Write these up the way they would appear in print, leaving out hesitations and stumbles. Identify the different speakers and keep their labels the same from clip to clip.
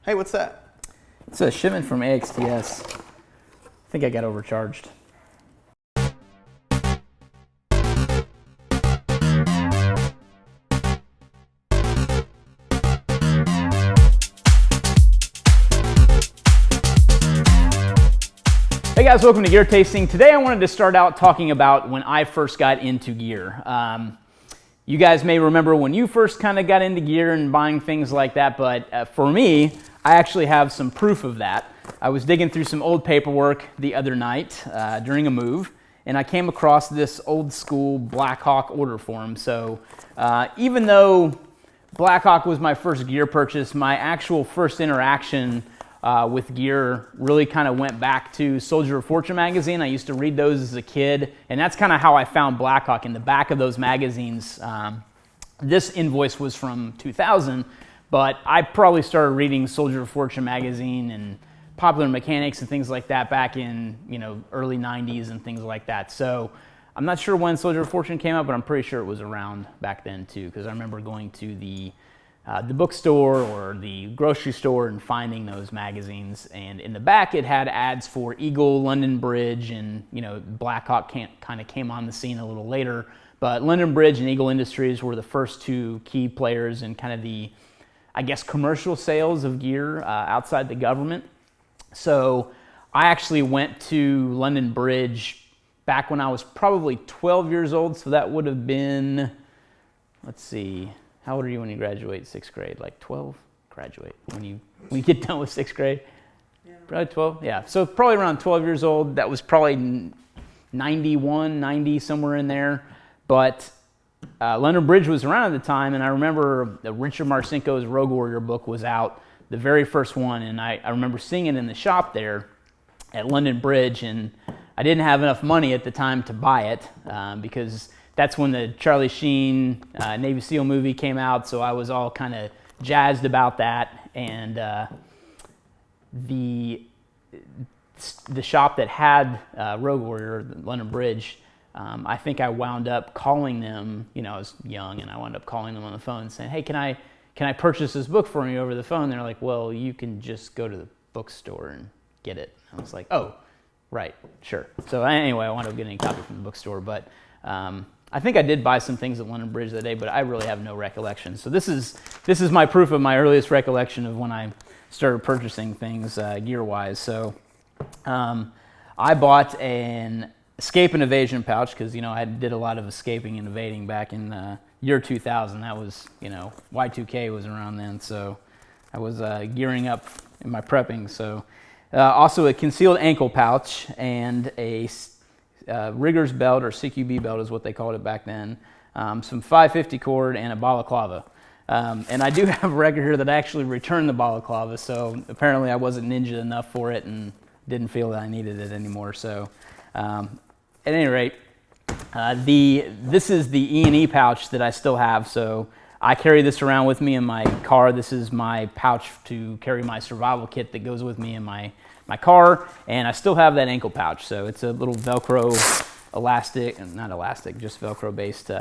Speaker 1: Hey, what's that?
Speaker 2: It's a shipment from AXTS. I think I got overcharged. Hey guys, welcome to Gear Tasting. Today I wanted to start out talking about when I first got into gear. You guys may remember when you first kind of got into gear and buying things like that, but for me, I actually have some proof of that. I was digging through some old paperwork the other night during a move, and I came across this old school Blackhawk order form. So even though Blackhawk was my first gear purchase, my actual first interaction with gear really kind of went back to Soldier of Fortune magazine. I used to read those as a kid, and that's kind of how I found Blackhawk. In the back of those magazines, this invoice was from 2000, but I probably started reading Soldier of Fortune magazine and Popular Mechanics and things like that back in early 90s and things like that. So I'm not sure when Soldier of Fortune came out, but I'm pretty sure it was around back then too, because I remember going to the bookstore or the grocery store and finding those magazines, and in the back it had ads for Eagle, London Bridge, and Blackhawk kind of came on the scene a little later, but London Bridge and Eagle Industries were the first two key players in kind of the, I guess, commercial sales of gear outside the government. So I actually went to London Bridge back when I was probably 12 years old, so that would have been, let's see, how old are you when you graduate 6th grade? Like 12? Graduate. When you get done with 6th grade? Yeah. Probably 12? Yeah. So probably around 12 years old. That was probably 91, 90, somewhere in there. But London Bridge was around at the time, and I remember Richard Marcinko's Rogue Warrior book was out, the very first one, and I remember seeing it in the shop there at London Bridge, and I didn't have enough money at the time to buy it because that's when the Charlie Sheen Navy SEAL movie came out, so I was all kind of jazzed about that. And the shop that had Rogue Warrior, London Bridge, I think I wound up calling them. I was young, and I wound up calling them on the phone and saying, "Hey, can I purchase this book for you over the phone?" They're like, "Well, you can just go to the bookstore and get it." I was like, "Oh, right, sure." So anyway, I wound up getting a copy from the bookstore, but I think I did buy some things at London Bridge that day, but I really have no recollection. So this is my proof of my earliest recollection of when I started purchasing things gear-wise. So I bought an escape and evasion pouch because I did a lot of escaping and evading back in year 2000. That was Y2K was around then, so I was gearing up in my prepping. So also a concealed ankle pouch and a rigger's belt, or CQB belt is what they called it back then, some 550 cord, and a balaclava. And I do have a record here that I actually returned the balaclava, so apparently I wasn't ninja enough for it and didn't feel that I needed it anymore. So at any rate, this is the E&E pouch that I still have, so I carry this around with me in my car. This is my pouch to carry my survival kit that goes with me in my car, and I still have that ankle pouch. So it's a little Velcro just Velcro based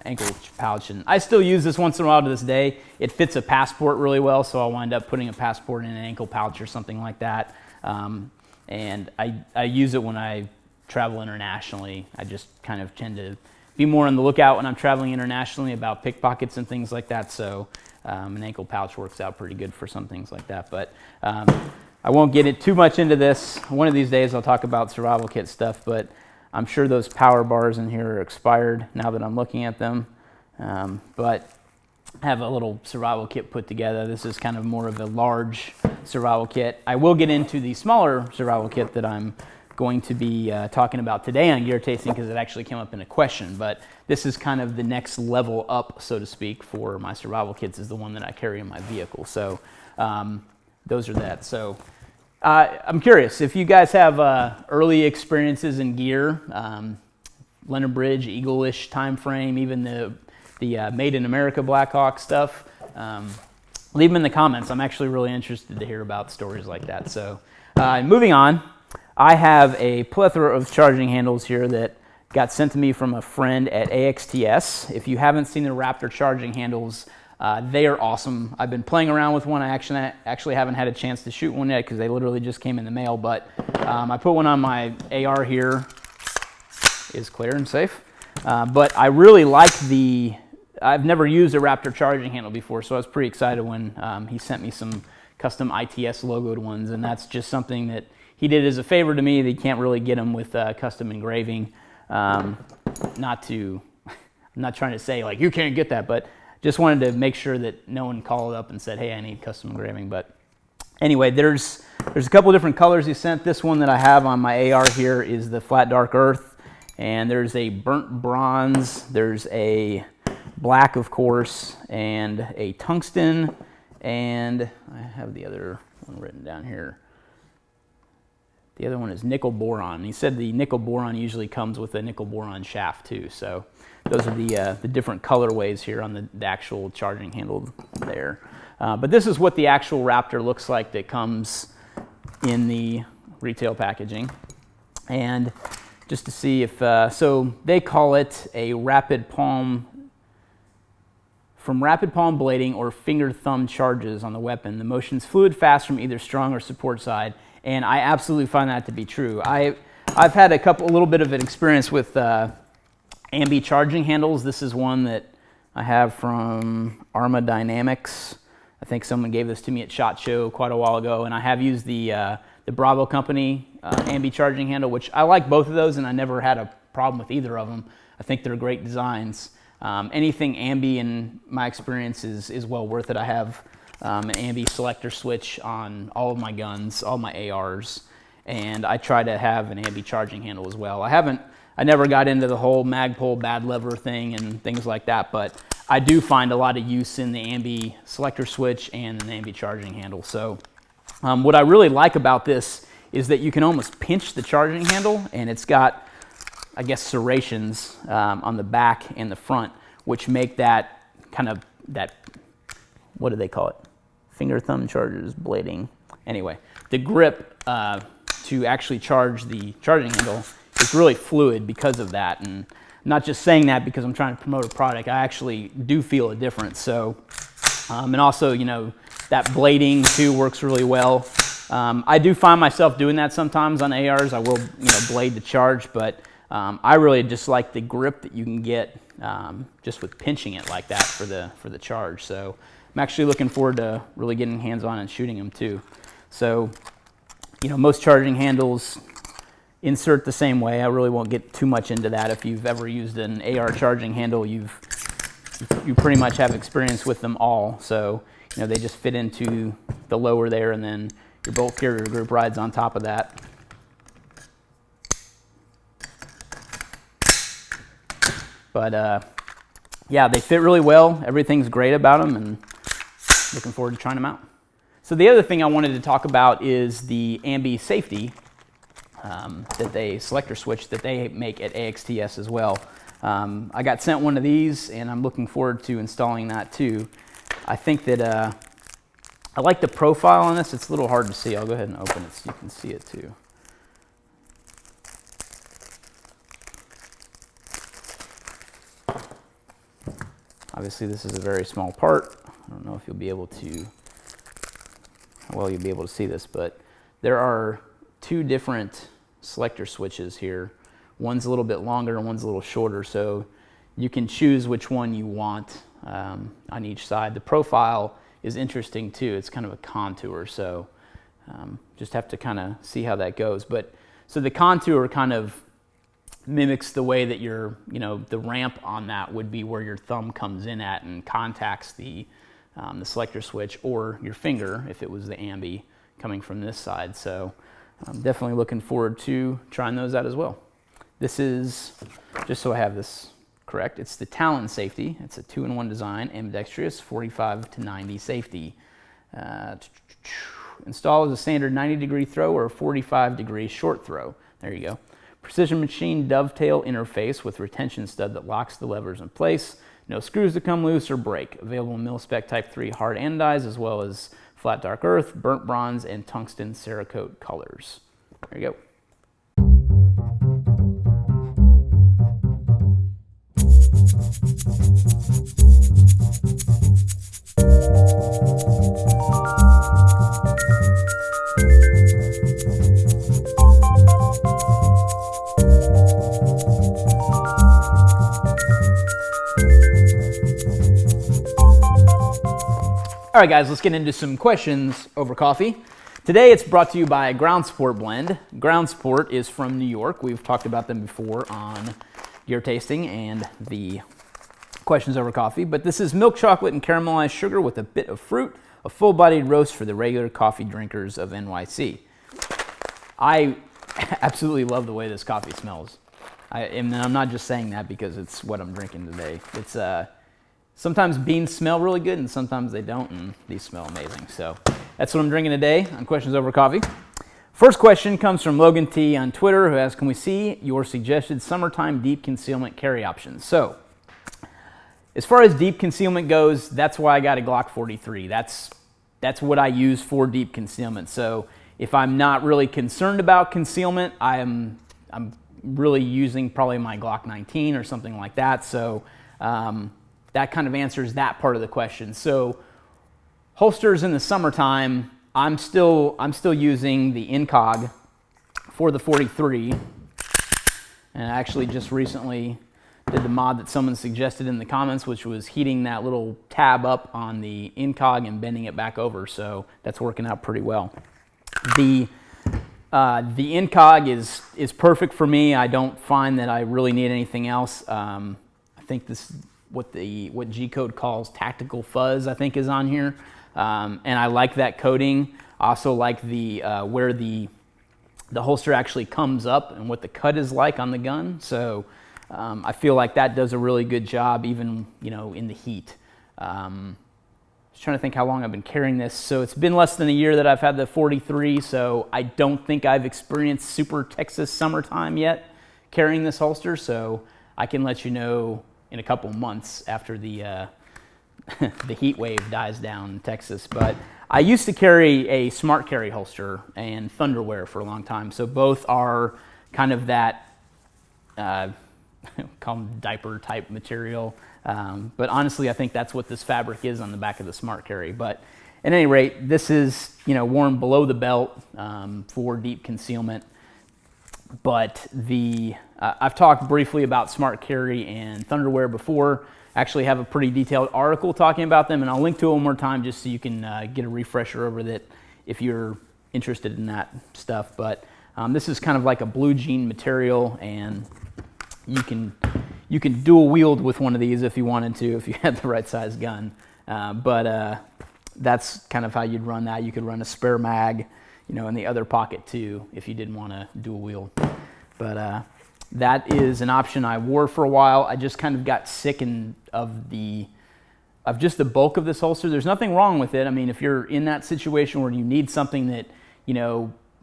Speaker 2: ankle pouch, and I still use this once in a while to this day. It fits a passport really well, so I'll wind up putting a passport in an ankle pouch or something like that. And I use it when I travel internationally. I just kind of tend to be more on the lookout when I'm traveling internationally about pickpockets and things like that. So an ankle pouch works out pretty good for some things like that. But I won't get too much into this. One of these days I'll talk about survival kit stuff, but I'm sure those power bars in here are expired now that I'm looking at them. But I have a little survival kit put together. This is kind of more of a large survival kit. I will get into the smaller survival kit that I'm going to be talking about today on Gear Tasting because it actually came up in a question, but this is kind of the next level up, so to speak, for my survival kits, is the one that I carry in my vehicle. So those are that. So I'm curious if you guys have early experiences in gear, London Bridge, Eagle-ish time frame, even the Made in America Blackhawk stuff. Leave them in the comments. I'm actually really interested to hear about stories like that. So moving on, I have a plethora of charging handles here that got sent to me from a friend at AXTS. If you haven't seen the Raptor Charging Handles, They are awesome. I've been playing around with one. I actually haven't had a chance to shoot one yet because they literally just came in the mail, but I put one on my AR here. Is clear and safe. But I really like I've never used a Raptor charging handle before, so I was pretty excited when he sent me some custom AXTS logoed ones, and that's just something that he did as a favor to me. They can't really get them with custom engraving. I'm not trying to say like you can't get that, but just wanted to make sure that no one called up and said, hey, I need custom engraving. But anyway, there's a couple different colors he sent. This one that I have on my AR here is the flat dark earth, and there's a burnt bronze, there's a black, of course, and a tungsten, and I have the other one written down here. The other one is nickel boron. He said the nickel boron usually comes with a nickel boron shaft too. So those are the different colorways here on the actual charging handle there. But this is what the actual Raptor looks like that comes in the retail packaging. And just to see if, so they call it a rapid palm, from rapid palm blading or finger thumb charges on the weapon. The motion's fluid, fast from either strong or support side. And I absolutely find that to be true. I've had a little bit of an experience with ambi charging handles. This is one that I have from Arma Dynamics. I think someone gave this to me at SHOT Show quite a while ago, and I have used the Bravo Company ambi charging handle, which I like both of those, and I never had a problem with either of them. I think they're great designs. Anything ambi, in my experience, is well worth it. I have an ambi selector switch on all of my guns, all my ARs, and I try to have an ambi charging handle as well. I never got into the whole Magpul bad lever thing and things like that, but I do find a lot of use in the ambi selector switch and an ambi charging handle. So what I really like about this is that you can almost pinch the charging handle, and it's got, I guess, serrations on the back and the front, which make that kind of what do they call it? Finger thumb charges, blading. Anyway, the grip to actually charge the charging handle is really fluid because of that. And I'm not just saying that because I'm trying to promote a product. I actually do feel a difference. So, and also, you know, that blading too works really well. I do find myself doing that sometimes on ARs. I will, you know, blade the charge, but I really just like the grip that you can get just with pinching it like that for the charge. So I'm actually looking forward to really getting hands on and shooting them too. So, you know, most charging handles insert the same way. I really won't get too much into that. If you've ever used an AR charging handle, you pretty much have experience with them all. So, you know, they just fit into the lower there, and then your bolt carrier group rides on top of that. But yeah, they fit really well. Everything's great about them, and looking forward to trying them out. So the other thing I wanted to talk about is the ambi safety selector switch that they make at AXTS as well. I got sent one of these, and I'm looking forward to installing that too. I think that I like the profile on this. It's a little hard to see. I'll go ahead and open it so you can see it too. Obviously, this is a very small part. I don't know if you'll be able to, how well you'll be able to see this, but there are two different selector switches here. One's a little bit longer and one's a little shorter, so you can choose which one you want on each side. The profile is interesting too. It's kind of a contour, so just have to kind of see how that goes. But so the contour kind of mimics the way that the ramp on that would be, where your thumb comes in at and contacts the selector switch, or your finger if it was the ambi coming from this side. So I'm definitely looking forward to trying those out as well. This is, just so I have this correct, it's the Talon safety. It's a 2-in-1 design, ambidextrous, 45 to 90 safety. Install as a standard 90-degree throw or a 45-degree short throw. There you go. Precision machine dovetail interface with retention stud that locks the levers in place. No screws to come loose or break. Available mil-spec Type 3 hard anodized, as well as flat dark earth, burnt bronze, and tungsten Cerakote colors. There you go. All right, guys, let's get into some questions over coffee. Today, it's brought to you by Ground Sport Blend. Ground Sport is from New York. We've talked about them before on gear tasting and the questions over coffee, but this is milk chocolate and caramelized sugar with a bit of fruit, a full-bodied roast for the regular coffee drinkers of NYC. I absolutely love the way this coffee smells. And I'm not just saying that because it's what I'm drinking today. It's sometimes beans smell really good and sometimes they don't, and these smell amazing. So that's what I'm drinking today on Questions Over Coffee. First question comes from Logan T on Twitter, who asks, can we see your suggested summertime deep concealment carry options? So as far as deep concealment goes, that's why I got a Glock 43. That's what I use for deep concealment. So if I'm not really concerned about concealment, I'm really using probably my Glock 19 or something like that. So that kind of answers that part of the question. So holsters in the summertime, I'm still using the Incog for the 43. And I actually just recently did the mod that someone suggested in the comments, which was heating that little tab up on the Incog and bending it back over. So that's working out pretty well. The Incog is perfect for me. I don't find that I really need anything else. I think this what G-Code calls tactical fuzz, I think, is on here, and I like that coating. I also like the where the holster actually comes up and what the cut is like on the gun. So I feel like that does a really good job, even in the heat. Just trying to think how long I've been carrying this. So it's been less than a year that I've had the 43. So I don't think I've experienced super Texas summertime yet carrying this holster. So I can let you know in a couple months after the the heat wave dies down in Texas. But I used to carry a Smart Carry holster and Thunderwear for a long time. So both are kind of that call them diaper type material. But honestly, I think that's what this fabric is on the back of the Smart Carry. But at any rate, this is worn below the belt for deep concealment. But I've talked briefly about Smart Carry and Thunderwear before. I actually have a pretty detailed article talking about them, and I'll link to it one more time just so you can get a refresher over that if you're interested in that stuff. But this is kind of like a blue jean material, and you can dual wield with one of these if you wanted to, if you had the right size gun. But that's kind of how you'd run that. You could run a spare mag, in the other pocket too, if you didn't want to dual wield. But that is an option I wore for a while. I just kind of got sick of just the bulk of this holster. There's nothing wrong with it. I mean, if you're in that situation where you need something that,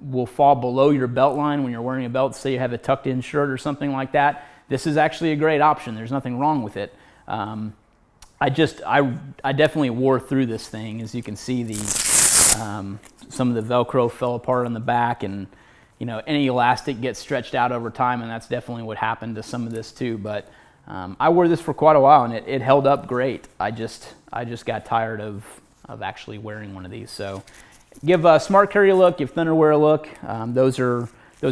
Speaker 2: will fall below your belt line when you're wearing a belt, say you have a tucked in shirt or something like that, this is actually a great option. There's nothing wrong with it. I definitely wore through this thing. As you can see, some of the Velcro fell apart on the back, and any elastic gets stretched out over time, and that's definitely what happened to some of this too. But I wore this for quite a while, and it held up great. I just got tired of actually wearing one of these. So give Smart Carry a look, give Thunderwear a look. Those are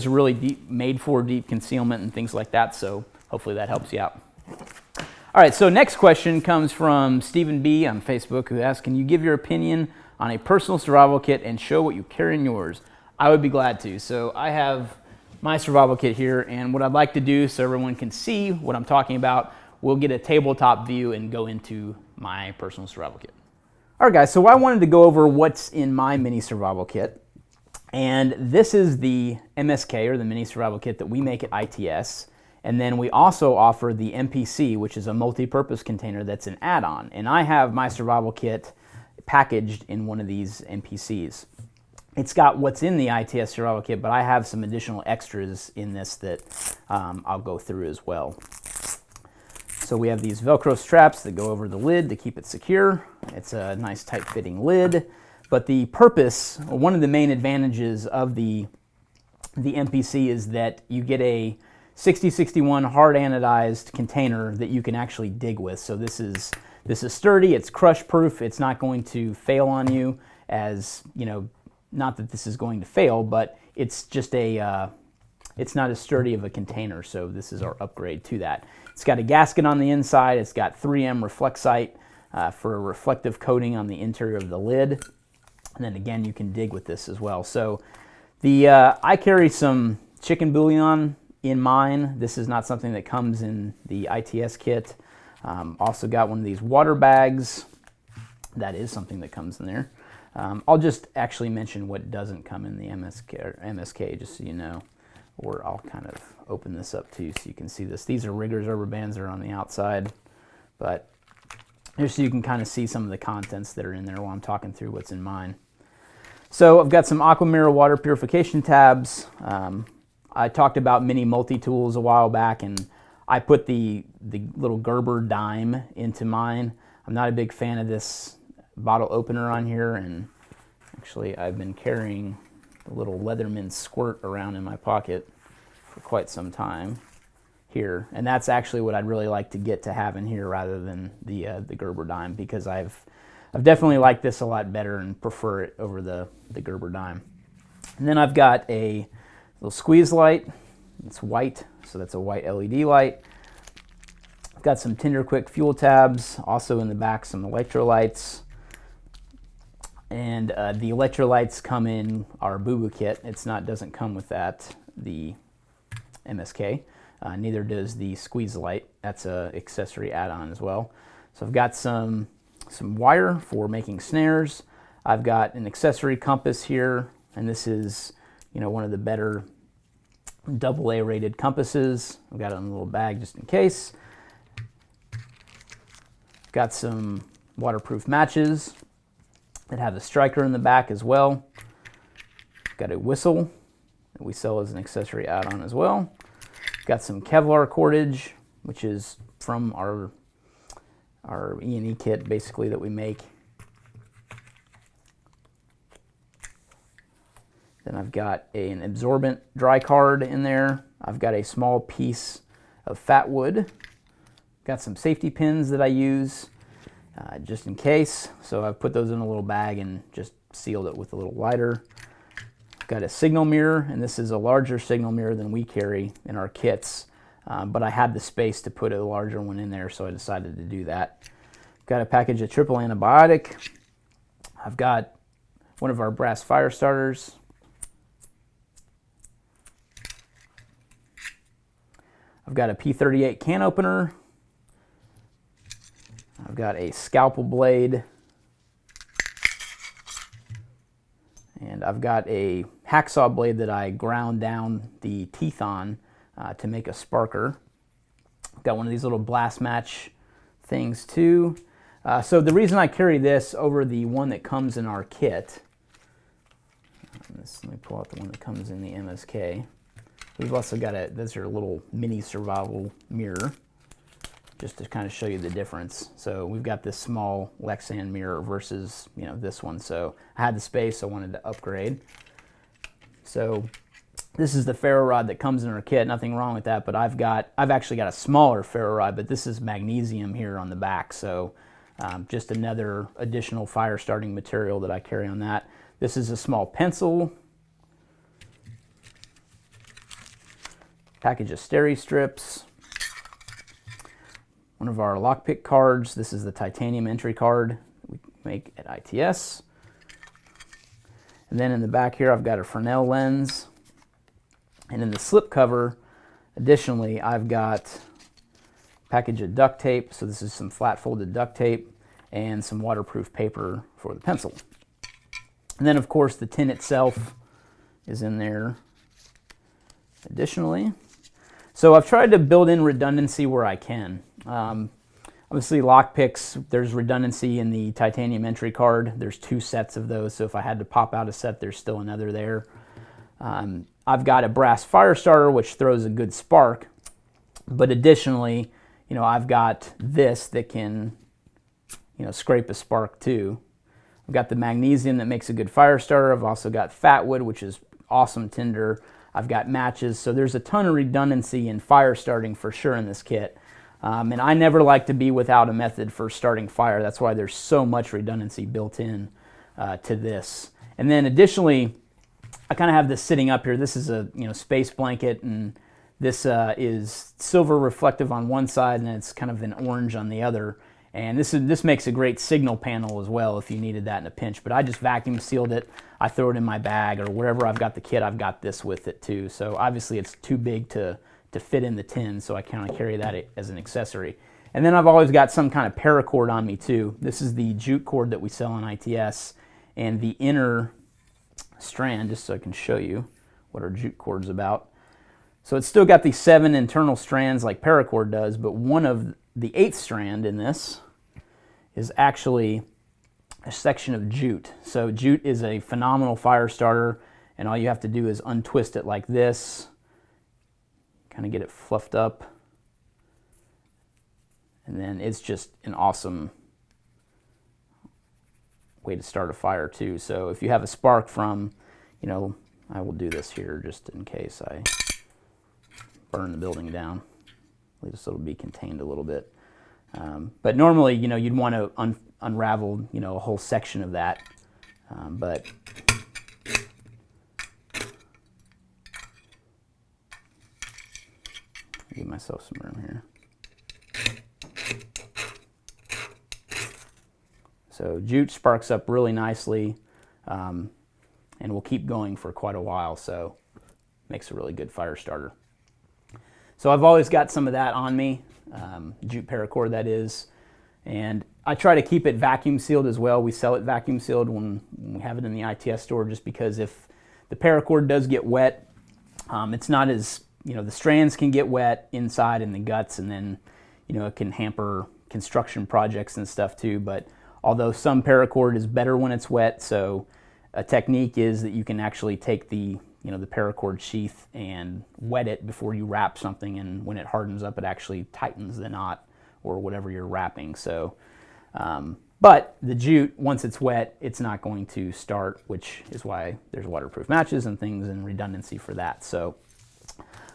Speaker 2: really made for deep concealment and things like that. So hopefully that helps you out. All right, so next question comes from Stephen B on Facebook, who asks, can you give your opinion on a personal survival kit and show what you carry in yours? I would be glad to. So I have my survival kit here, and what I'd like to do so everyone can see what I'm talking about, we'll get a tabletop view and go into my personal survival kit. All right, guys, so I wanted to go over what's in my mini survival kit. And this is the MSK, or the mini survival kit, that we make at ITS. And then we also offer the MPC, which is a multi-purpose container that's an add-on. And I have my survival kit packaged in one of these MPCs. It's got what's in the ITS survival kit, but I have some additional extras in this that I'll go through as well. So we have these Velcro straps that go over the lid to keep it secure. It's a nice tight-fitting lid. But the purpose, or one of the main advantages of the MPC, is that you get a 6061 hard anodized container that you can actually dig with. So this is sturdy, it's crush proof, it's not going to fail on you, as you know, not that this is going to fail, but it's just it's not as sturdy of a container, so this is our upgrade to that. It's got a gasket on the inside, it's got 3M Reflexite for a reflective coating on the interior of the lid, and then again you can dig with this as well. So I carry some chicken bouillon in mine. This is not something that comes in the ITS kit. Also got one of these water bags. That is something that comes in there. I'll just actually mention what doesn't come in the MSK, just so you know, or I'll kind of open this up too so you can see this. These are Riggers rubber bands that are on the outside, but just so you can kind of see some of the contents that are in there while I'm talking through what's in mine. So I've got some Aquamira water purification tabs. I talked about mini multi-tools a while back, and I put the little Gerber dime into mine. I'm not a big fan of this bottle opener on here, and actually I've been carrying the little Leatherman squirt around in my pocket for quite some time here, and that's actually what I'd really like to get to have in here rather than the Gerber dime, because I've definitely liked this a lot better and prefer it over the Gerber dime. And then I've got a little squeeze light. It's white, so that's a white LED light. I've got some Tinder Quick fuel tabs, also in the back some electrolytes. And the electrolytes come in our Boo Boo kit. Doesn't come with that, the MSK. Neither does the squeeze light. That's an accessory add-on as well. So I've got some wire for making snares. I've got an accessory compass here, and this is, you know, one of the better AA rated compasses. I've got it in a little bag just in case. Got some waterproof matches that have a striker in the back as well. Got a whistle that we sell as an accessory add-on as well. Got some Kevlar cordage, which is from our E&E kit basically that we make. Then I've got an absorbent dry card in there. I've got a small piece of fat wood. Got some safety pins that I use just in case. So I've put those in a little bag and just sealed it with a little lighter. Got a signal mirror, and this is a larger signal mirror than we carry in our kits, but I had the space to put a larger one in there, so I decided to do that. Got a package of triple antibiotic. I've got one of our brass fire starters. I've got a P38 can opener. I've got a scalpel blade. And I've got a hacksaw blade that I ground down the teeth on to make a sparker. I've got one of these little blast match things too. So the reason I carry this over the one that comes in our kit, let me pull out the one that comes in the MSK. We've also got this are a little mini survival mirror, just to kind of show you the difference. So we've got this small Lexan mirror versus, you know, this one. So I had the space, so I wanted to upgrade. So this is the ferro rod that comes in our kit. Nothing wrong with that, but I've actually got a smaller ferro rod, but this is magnesium here on the back. So just another additional fire starting material that I carry on that. This is a small pencil. Package of steri strips. One of our lockpick cards. This is the titanium entry card we make at ITS. And then in the back here, I've got a Fresnel lens. And in the slip cover, additionally, I've got a package of duct tape. So this is some flat folded duct tape and some waterproof paper for the pencil. And then, of course, the tin itself is in there additionally. So I've tried to build in redundancy where I can. Obviously, lockpicks, there's redundancy in the titanium entry card. There's 2 sets of those, so if I had to pop out a set, there's still another there. I've got a brass fire starter, which throws a good spark, but additionally, you know, I've got this that can, you know, scrape a spark too. I've got the magnesium that makes a good fire starter. I've also got fat wood, which is awesome tinder. I've got matches, so there's a ton of redundancy in fire starting for sure in this kit. And I never like to be without a method for starting fire. That's why there's so much redundancy built in to this. And then additionally, I kind of have this sitting up here. This is a space blanket, and this is silver reflective on one side, and it's kind of an orange on the other. And this makes a great signal panel as well if you needed that in a pinch. But I just vacuum sealed it. I throw it in my bag, or wherever I've got the kit, I've got this with it too. So obviously it's too big to fit in the tin, so I kind of carry that as an accessory. And then I've always got some kind of paracord on me too. This is the jute cord that we sell on ITS, and the inner strand, just so I can show you what our jute cord's about. So it's still got these 7 internal strands like paracord does, but one of the 8th strand in this is actually a section of jute. So jute is a phenomenal fire starter, and all you have to do is untwist it like this, kind of get it fluffed up, and then it's just an awesome way to start a fire too. So if you have a spark from, I will do this here just in case I burn the building down, at least it'll be contained a little bit. But normally, you'd want to unravel, a whole section of that, but give myself some room here. So jute sparks up really nicely, and will keep going for quite a while, so makes a really good fire starter. So I've always got some of that on me, jute paracord that is, and I try to keep it vacuum sealed as well. We sell it vacuum sealed when we have it in the ITS store, just because if the paracord does get wet, it's not as, the strands can get wet inside in the guts, and then, it can hamper construction projects and stuff too. But although some paracord is better when it's wet, so a technique is that you can actually take the the paracord sheath and wet it before you wrap something, and when it hardens up, it actually tightens the knot or whatever you're wrapping. So, but the jute, once it's wet, it's not going to start, which is why there's waterproof matches and things and redundancy for that. So,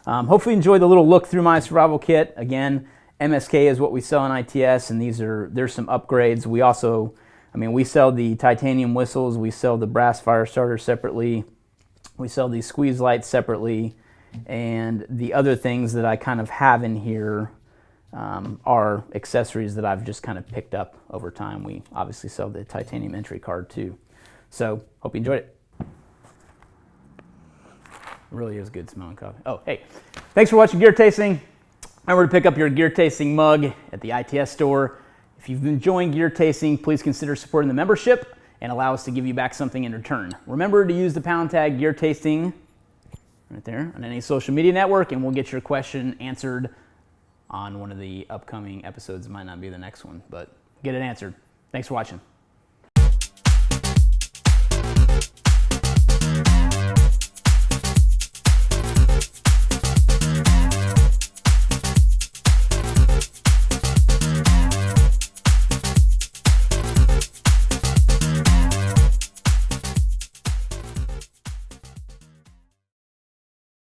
Speaker 2: hopefully you enjoyed the little look through my survival kit. Again, MSK is what we sell in ITS, and there's some upgrades. We also, we sell the titanium whistles, we sell the brass fire starter separately, we sell these squeeze lights separately, and the other things that I kind of have in here are accessories that I've just kind of picked up over time. We obviously sell the titanium entry card too. So, hope you enjoyed it. It really is good smelling coffee. Oh, hey, thanks for watching Gear Tasting. Remember to pick up your Gear Tasting mug at the ITS store. If you've been enjoying Gear Tasting, please consider supporting the membership and allow us to give you back something in return. Remember to use the pound tag Gear Tasting right there on any social media network, and we'll get your question answered on one of the upcoming episodes. It might not be the next one, but get it answered. Thanks for watching.